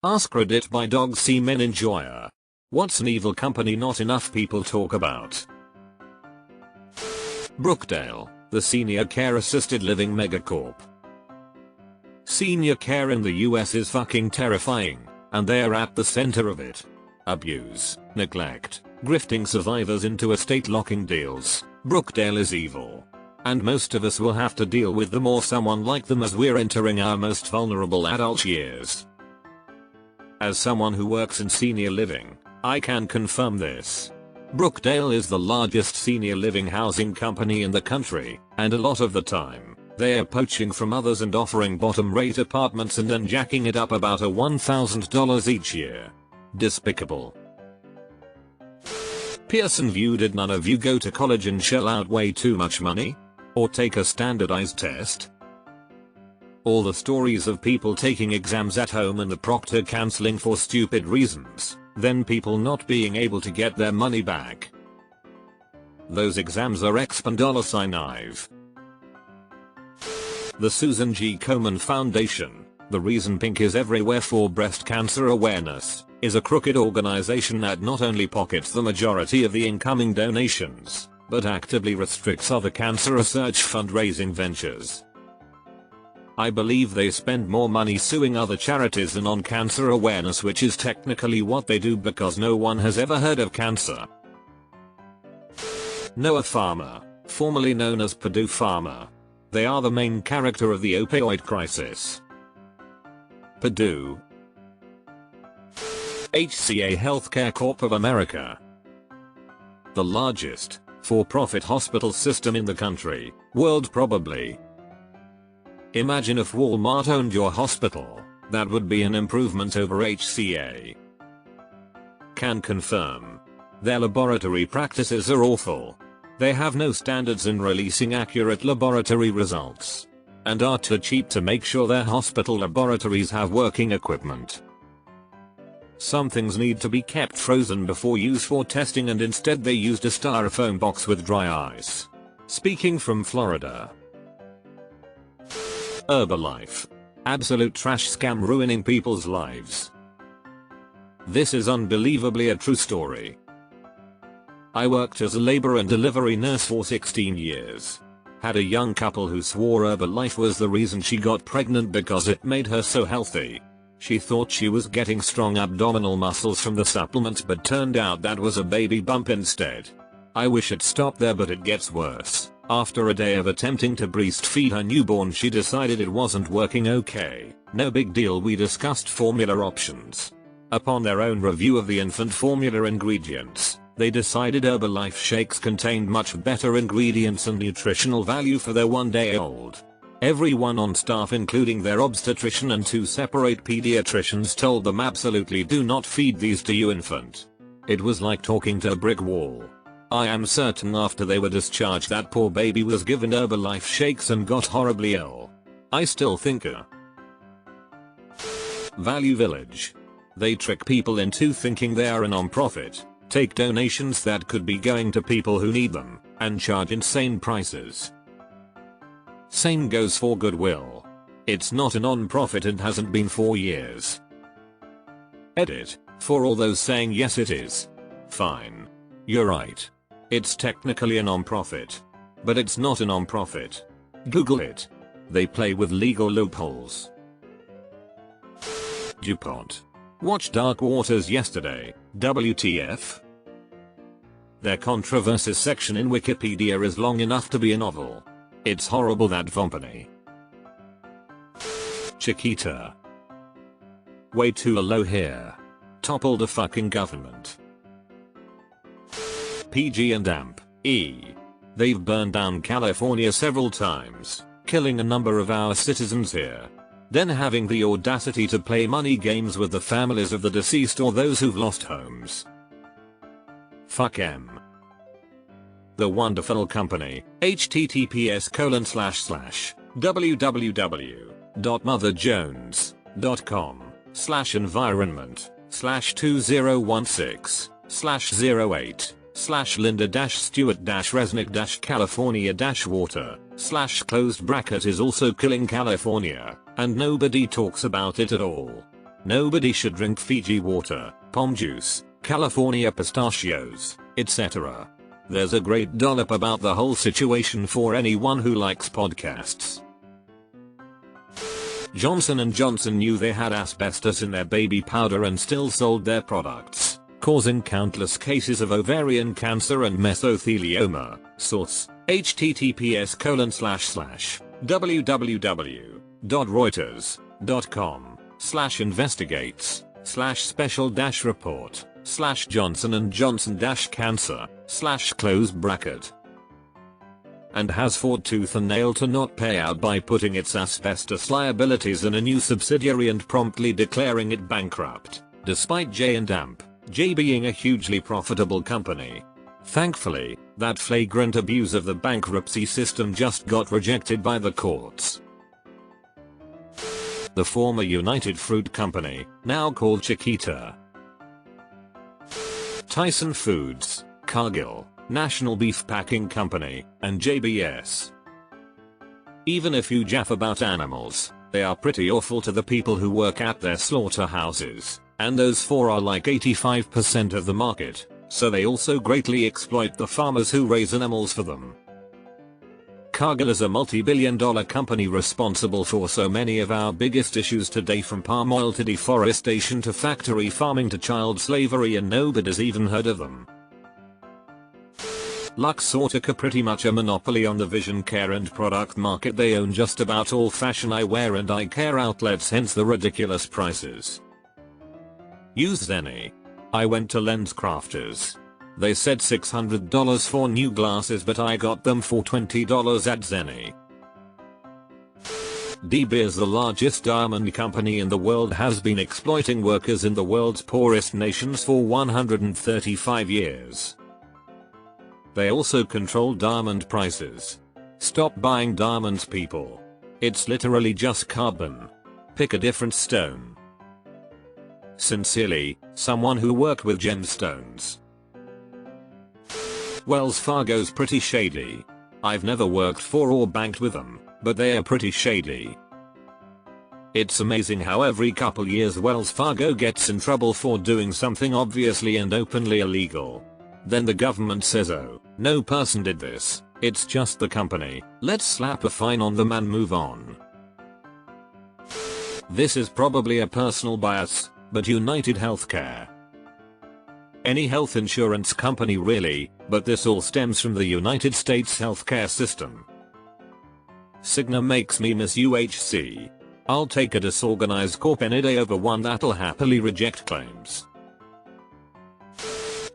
AskReddit by Dog Semen Enjoyer. What's an evil company not enough people talk about? Brookdale, the senior care assisted living megacorp. Senior care in the US is fucking terrifying, and they're at the center of it. Abuse, neglect, grifting survivors into estate locking deals. Brookdale is evil. And most of us will have to deal with them or someone like them as we're entering our most vulnerable adult years. As someone who works in senior living, I can confirm this. Brookdale is the largest senior living housing company in the country, and a lot of the time, they are poaching from others and offering bottom rate apartments and then jacking it up about $1,000 each year. Despicable. Pearson VUE. Did none of you go to college and shell out way too much money? Or take a standardized test? All the stories of people taking exams at home and the proctor cancelling for stupid reasons, then people not being able to get their money back. Those exams are $Ive. The Susan G. Komen Foundation, the reason pink is everywhere for breast cancer awareness, is a crooked organization that not only pockets the majority of the incoming donations, but actively restricts other cancer research fundraising ventures. I believe they spend more money suing other charities than on cancer awareness, which is technically what they do because no one has ever heard of cancer. Noah Farmer, formerly known as Purdue Pharma. They are the main character of the opioid crisis. Purdue. HCA Healthcare Corp of America. The largest for-profit hospital system in the country, world probably. Imagine if Walmart owned your hospital, that would be an improvement over HCA. Can confirm. Their laboratory practices are awful. They have no standards in releasing accurate laboratory results, and are too cheap to make sure their hospital laboratories have working equipment. Some things need to be kept frozen before use for testing, and instead they used a styrofoam box with dry ice. Speaking from Florida. Herbalife. Absolute trash scam ruining people's lives. This is unbelievably a true story. I worked as a labor and delivery nurse for 16 years. Had a young couple who swore Herbalife was the reason she got pregnant because it made her so healthy. She thought she was getting strong abdominal muscles from the supplement, but turned out that was a baby bump instead. I wish it stopped there, but it gets worse. After a day of attempting to breastfeed her newborn, she decided it wasn't working. Okay, no big deal, we discussed formula options. Upon their own review of the infant formula ingredients, they decided Herbalife shakes contained much better ingredients and nutritional value for their 1-day-old. Everyone on staff, including their obstetrician and 2 separate pediatricians, told them absolutely do not feed these to your infant. It was like talking to a brick wall. I am certain after they were discharged that poor baby was given Herbalife shakes and got horribly ill. I still think Value Village. They trick people into thinking they are a non-profit, take donations that could be going to people who need them, and charge insane prices. Same goes for Goodwill. It's not a non-profit and hasn't been for years. Edit. For all those saying yes it is. Fine. You're right. It's technically a non-profit. But it's not a non-profit. Google it. They play with legal loopholes. DuPont. Watched Dark Waters yesterday. WTF? Their controversies section in Wikipedia is long enough to be a novel. It's horrible, that company. Chiquita. Way too low here. Toppled a fucking government. PG and AMP. They've burned down California several times, killing a number of our citizens here. Then having the audacity to play money games with the families of the deceased or those who've lost homes. Fuck em. The Wonderful Company. https://www.motherjones.com/environment/2016/08/Linda-Stewart-Resnick-California-water/closed bracket is also killing California, and nobody talks about it at all. Nobody should drink Fiji water, pom juice, California pistachios, etc. There's a great dollop about the whole situation for anyone who likes podcasts. Johnson & Johnson knew they had asbestos in their baby powder and still sold their products, causing countless cases of ovarian cancer and mesothelioma. Source: https://www.reuters.com/investigates/Johnson&Johnson-cancer/ and has fought tooth and nail to not pay out by putting its asbestos liabilities in a new subsidiary and promptly declaring it bankrupt, despite J being a hugely profitable company. Thankfully, that flagrant abuse of the bankruptcy system just got rejected by the courts. The former United Fruit Company, now called Chiquita. Tyson Foods, Cargill, National Beef Packing Company, and JBS. Even if you jaff about animals, they are pretty awful to the people who work at their slaughterhouses, and those four are like 85% of the market, so they also greatly exploit the farmers who raise animals for them. Cargill is a multi-billion-dollar company responsible for so many of our biggest issues today, from palm oil to deforestation to factory farming to child slavery, and nobody's even heard of them. Luxottica, pretty much a monopoly on the vision care and product market. They own just about all fashion eyewear and eye care outlets, hence the ridiculous prices. Use Zenni. I went to LensCrafters. They said $600 for new glasses, but I got them for $20 at Zenni. De Beers, the largest diamond company in the world, has been exploiting workers in the world's poorest nations for 135 years. They also control diamond prices. Stop buying diamonds, people. It's literally just carbon. Pick a different stone. Sincerely, someone who worked with gemstones. Wells Fargo's pretty shady. I've never worked for or banked with them, but they are pretty shady. It's amazing how every couple years Wells Fargo gets in trouble for doing something obviously and openly illegal. Then the government says, oh, no person did this, it's just the company, let's slap a fine on them and move on. This is probably a personal bias, but United Healthcare. Any health insurance company really, but this all stems from the United States healthcare system. Cigna makes me miss UHC. I'll take a disorganized corp any day over one that'll happily reject claims.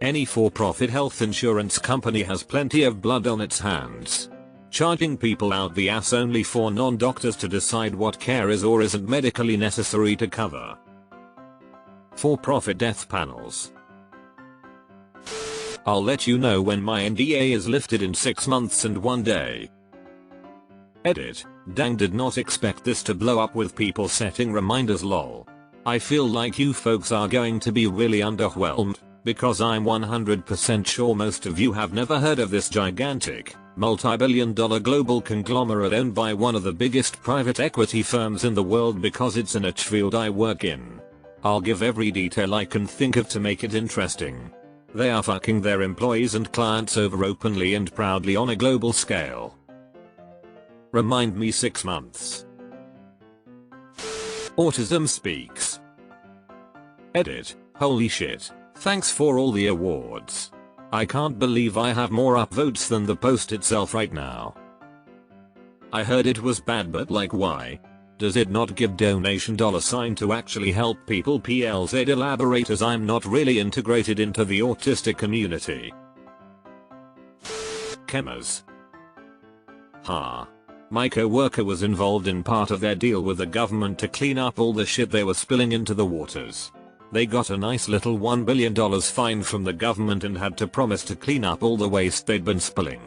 Any for-profit health insurance company has plenty of blood on its hands, charging people out the ass only for non-doctors to decide what care is or isn't medically necessary to cover. For-profit death panels. I'll let you know when my NDA is lifted in 6 months and 1 day. Edit. Dang, did not expect this to blow up with people setting reminders, lol. I feel like you folks are going to be really underwhelmed, because I'm 100% sure most of you have never heard of this gigantic, multi-billion-dollar global conglomerate owned by one of the biggest private equity firms in the world, because it's a niche field I work in. I'll give every detail I can think of to make it interesting. They are fucking their employees and clients over openly and proudly on a global scale. Remind me 6 months. Autism Speaks. Edit. Holy shit. Thanks for all the awards. I can't believe I have more upvotes than the post itself right now. I heard it was bad, but like, why? Does it not give donation $sign to actually help people? PLZ elaborate, as I'm not really integrated into the autistic community. Chemers. Ha. My co-worker was involved in part of their deal with the government to clean up all the shit they were spilling into the waters. They got a nice little $1 billion fine from the government and had to promise to clean up all the waste they'd been spilling.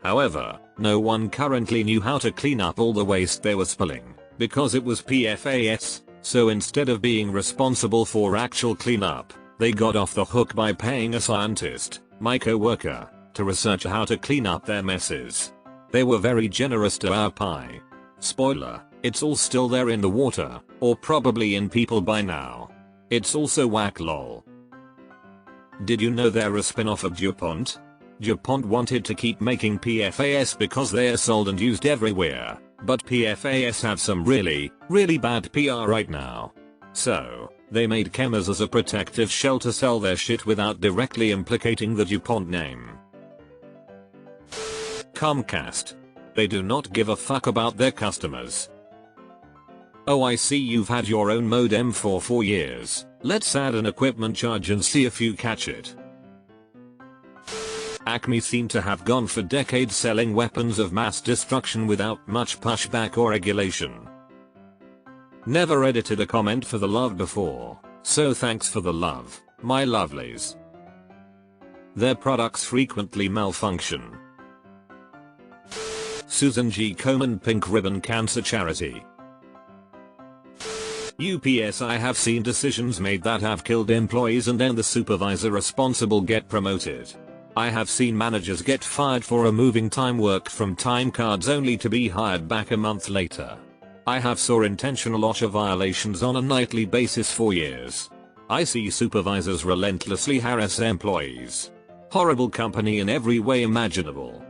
However, no one currently knew how to clean up all the waste they were spilling, because it was PFAS, so instead of being responsible for actual cleanup, they got off the hook by paying a scientist, my co-worker, to research how to clean up their messes. They were very generous to our pie. Spoiler, it's all still there in the water, or probably in people by now. It's also whack lol. Did you know they're a spin-off of DuPont? DuPont wanted to keep making PFAS because they're sold and used everywhere, but PFAS have some really bad PR right now. So, they made chems as a protective shell to sell their shit without directly implicating the DuPont name. Comcast. They do not give a fuck about their customers. Oh, I see you've had your own modem for 4 years. Let's add an equipment charge and see if you catch it. Acme seem to have gone for decades selling weapons of mass destruction without much pushback or regulation. Never edited a comment for the love before, so thanks for the love, my lovelies. Their products frequently malfunction. Susan G. Komen Pink Ribbon Cancer Charity. UPS. I have seen decisions made that have killed employees and then the supervisor responsible get promoted. I have seen managers get fired for removing time work from time cards only to be hired back a month later. I have saw intentional OSHA violations on a nightly basis for years. I see supervisors relentlessly harass employees. Horrible company in every way imaginable.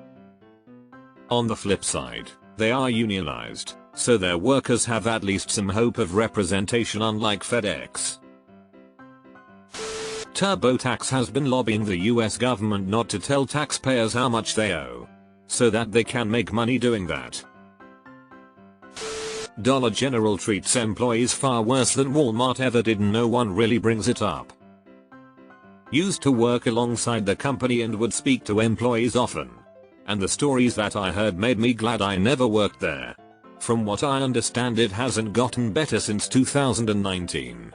On the flip side, they are unionized, so their workers have at least some hope of representation, unlike FedEx. TurboTax has been lobbying the US government not to tell taxpayers how much they owe, so that they can make money doing that. Dollar General treats employees far worse than Walmart ever did, and no one really brings it up. Used to work alongside the company and would speak to employees often. And the stories that I heard made me glad I never worked there. From what I understand, it hasn't gotten better since 2019.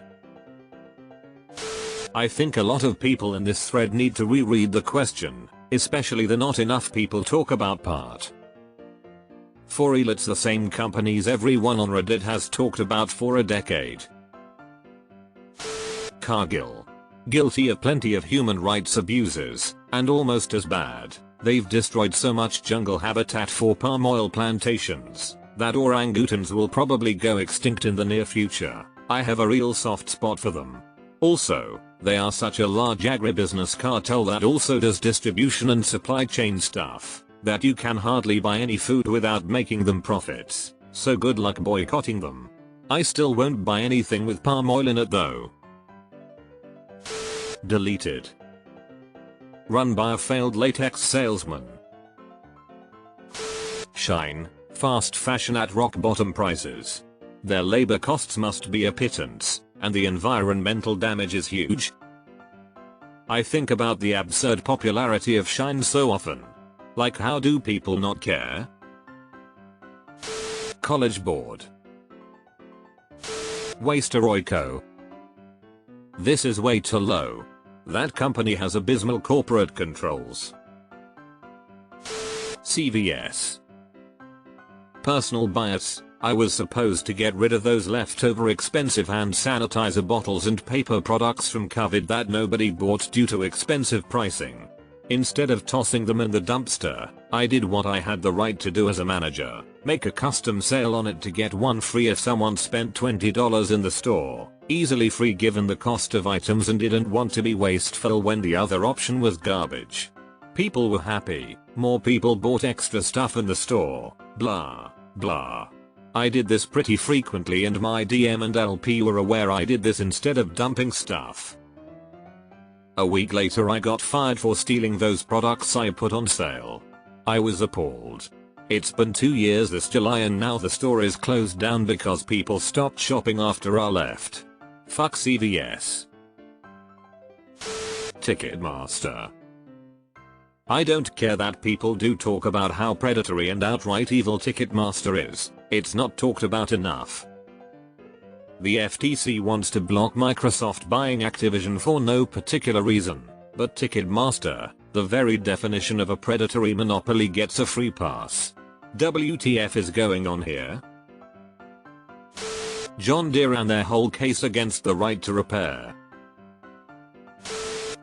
I think a lot of people in this thread need to reread the question, especially the not enough people talk about part. For real, it's the same companies everyone on Reddit has talked about for a decade. Cargill. Guilty of plenty of human rights abuses, and almost as bad, they've destroyed so much jungle habitat for palm oil plantations that orangutans will probably go extinct in the near future. I have a real soft spot for them. Also, they are such a large agribusiness cartel that also does distribution and supply chain stuff that you can hardly buy any food without making them profits, so good luck boycotting them. I still won't buy anything with palm oil in it though. Deleted. Run by a failed latex salesman. Shine. Fast fashion at rock bottom prices. Their labor costs must be a pittance, and the environmental damage is huge. I think about the absurd popularity of Shine so often. Like, how do people not care? College Board. Wasteroico. This is way too low. That company has abysmal corporate controls. CVS. Personal bias. I was supposed to get rid of those leftover expensive hand sanitizer bottles and paper products from COVID that nobody bought due to expensive pricing. Instead of tossing them in the dumpster, I did what I had the right to do as a manager, make a custom sale on it to get one free if someone spent $20 in the store, easily free given the cost of items, and didn't want to be wasteful when the other option was garbage. People were happy, more people bought extra stuff in the store, blah, blah. I did this pretty frequently and my DM and LP were aware I did this instead of dumping stuff. A week later I got fired for stealing those products I put on sale. I was appalled. It's been 2 years this July and now the store is closed down because people stopped shopping after I left. Fuck CVS. Ticketmaster. I don't care that people do talk about how predatory and outright evil Ticketmaster is. It's not talked about enough. The FTC wants to block Microsoft buying Activision for no particular reason, but Ticketmaster, the very definition of a predatory monopoly, gets a free pass. WTF is going on here? John Deere and their whole case against the right to repair.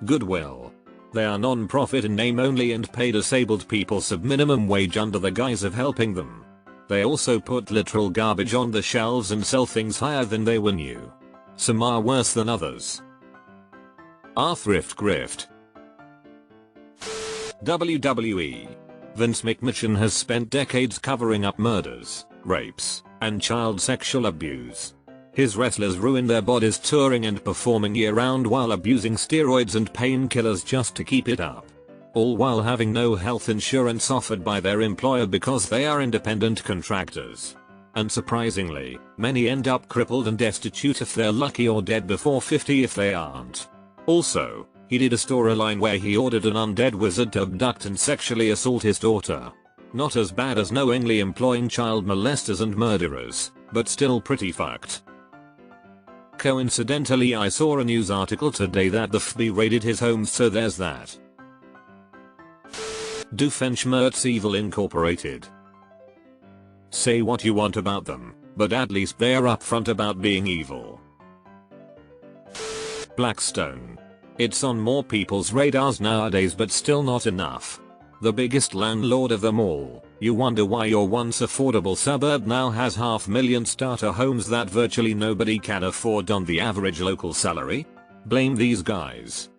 Goodwill. They are non-profit in name only and pay disabled people sub-minimum wage under the guise of helping them. They also put literal garbage on the shelves and sell things higher than they were new. Some are worse than others. Thrift grift. WWE. Vince McMahon has spent decades covering up murders, rapes, and child sexual abuse. His wrestlers ruin their bodies touring and performing year-round while abusing steroids and painkillers just to keep it up. All while having no health insurance offered by their employer because they are independent contractors. And surprisingly, many end up crippled and destitute if they're lucky, or dead before 50 if they aren't. Also, he did a storyline where he ordered an undead wizard to abduct and sexually assault his daughter. Not as bad as knowingly employing child molesters and murderers, but still pretty fucked. Coincidentally, I saw a news article today that the FBI raided his home, so there's that. Doofenshmirtz Evil Incorporated. Say what you want about them, but at least they are upfront about being evil. Blackstone. It's on more people's radars nowadays, but still not enough. The biggest landlord of them all. You wonder why your once affordable suburb now has 500,000 starter homes that virtually nobody can afford on the average local salary? Blame these guys.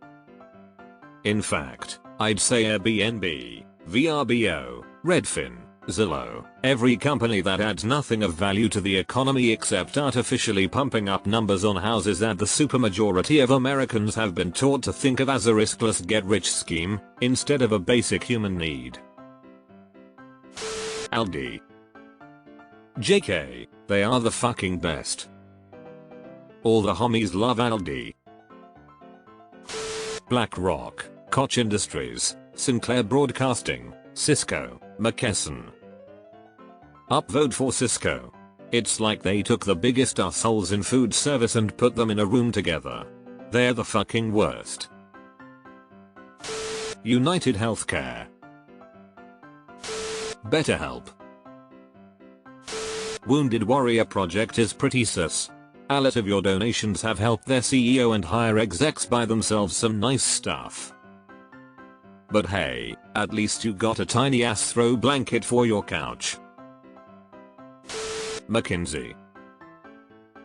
In fact, I'd say Airbnb, VRBO, Redfin, Zillow, every company that adds nothing of value to the economy except artificially pumping up numbers on houses that the supermajority of Americans have been taught to think of as a riskless get-rich scheme, instead of a basic human need. Aldi. JK, they are the fucking best. All the homies love Aldi. BlackRock, Koch Industries, Sinclair Broadcasting, Cisco, McKesson. Upvote for Cisco. It's like they took the biggest assholes in food service and put them in a room together. They're the fucking worst. United Healthcare. BetterHelp. Wounded Warrior Project is pretty sus. A lot of your donations have helped their CEO and higher execs buy themselves some nice stuff. But hey, at least you got a tiny ass throw blanket for your couch. McKinsey.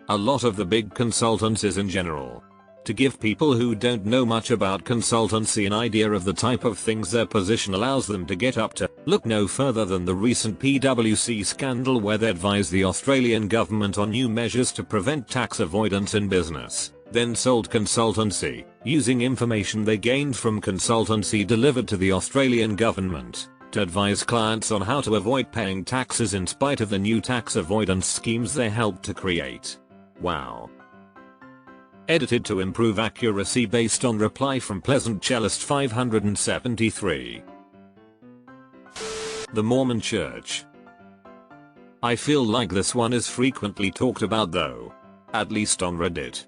A lot of the big consultancies in general. To give people who don't know much about consultancy an idea of the type of things their position allows them to get up to, look no further than the recent PwC scandal where they advised the Australian government on new measures to prevent tax avoidance in business, then sold consultancy, using information they gained from consultancy delivered to the Australian government, to advise clients on how to avoid paying taxes in spite of the new tax avoidance schemes they helped to create. Wow. Edited to improve accuracy based on reply from Pleasant Cellist 573. The Mormon Church. I feel like this one is frequently talked about though. At least on Reddit.